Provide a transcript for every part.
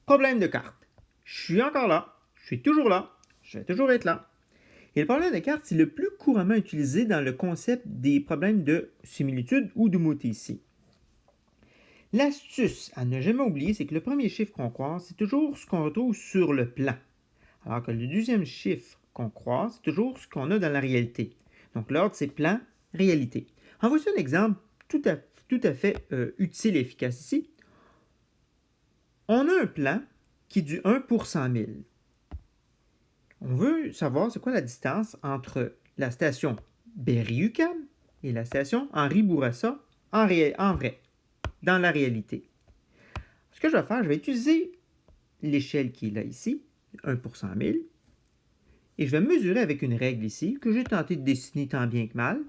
Problème de carte. Je suis encore là. Je suis toujours là. Je vais toujours être là. Et le problème de carte, c'est le plus couramment utilisé dans le concept des problèmes de similitude ou d'homothétie. L'astuce à ne jamais oublier, c'est que le premier chiffre qu'on croise, c'est toujours ce qu'on retrouve sur le plan. Alors que le deuxième chiffre qu'on croise, c'est toujours ce qu'on a dans la réalité. Donc l'ordre, c'est plan, réalité. En voici un exemple tout à fait utile et efficace ici. On a un plan qui est du 1 pour 100 000. On veut savoir c'est quoi la distance entre la station Berry-UQAM et la station Henri-Bourassa en vrai, dans la réalité. Ce que je vais faire, je vais utiliser l'échelle qui est là ici, 1 pour 100 000, et je vais mesurer avec une règle ici, que j'ai tenté de dessiner tant bien que mal,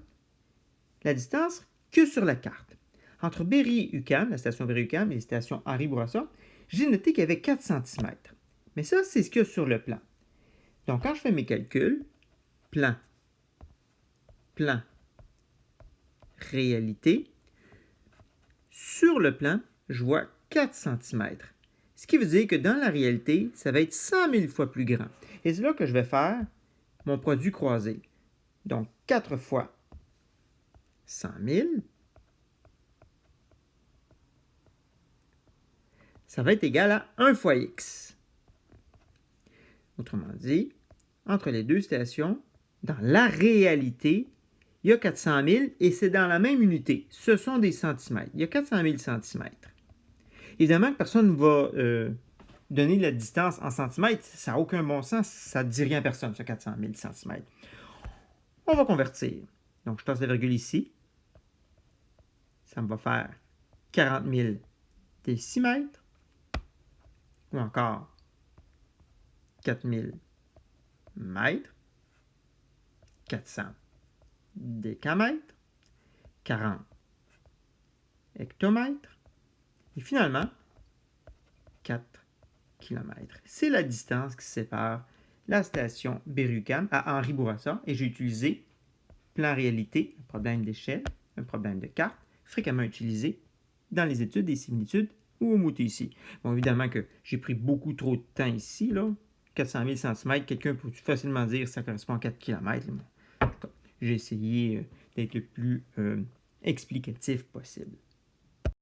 la distance que sur la carte. Entre Berry-UQAM, la station Berry-UQAM et la station Henri-Bourassa, j'ai noté qu'il y avait 4 cm. Mais ça, c'est ce qu'il y a sur le plan. Donc, quand je fais mes calculs, plan, réalité, sur le plan, je vois 4 cm. Ce qui veut dire que dans la réalité, ça va être 100 000 fois plus grand. Et c'est là que je vais faire mon produit croisé. Donc, 4 fois 100 000, ça va être égal à 1 fois x. Autrement dit, entre les deux stations, dans la réalité, il y a 400 000 et c'est dans la même unité. Ce sont des centimètres. Il y a 400 000 centimètres. Évidemment que personne ne va donner la distance en centimètres. Ça n'a aucun bon sens. Ça ne dit rien à personne, ce 400 000 centimètres. On va convertir. Donc, je passe la virgule ici. Ça me va faire 40 000 décimètres. Ou encore 4000 mètres. 400 décamètres. 40 hectomètres. Et finalement, 4 km. C'est la distance qui sépare la station Berry-UQAM à Henri-Bourassa et j'ai utilisé plan réalité, un problème d'échelle, un problème de carte, fréquemment utilisé dans les études des similitudes ou homothéties. Bon, évidemment que j'ai pris beaucoup trop de temps ici, là. 400 000 cm, quelqu'un peut facilement dire que ça correspond à 4 km. J'ai essayé d'être le plus explicatif possible.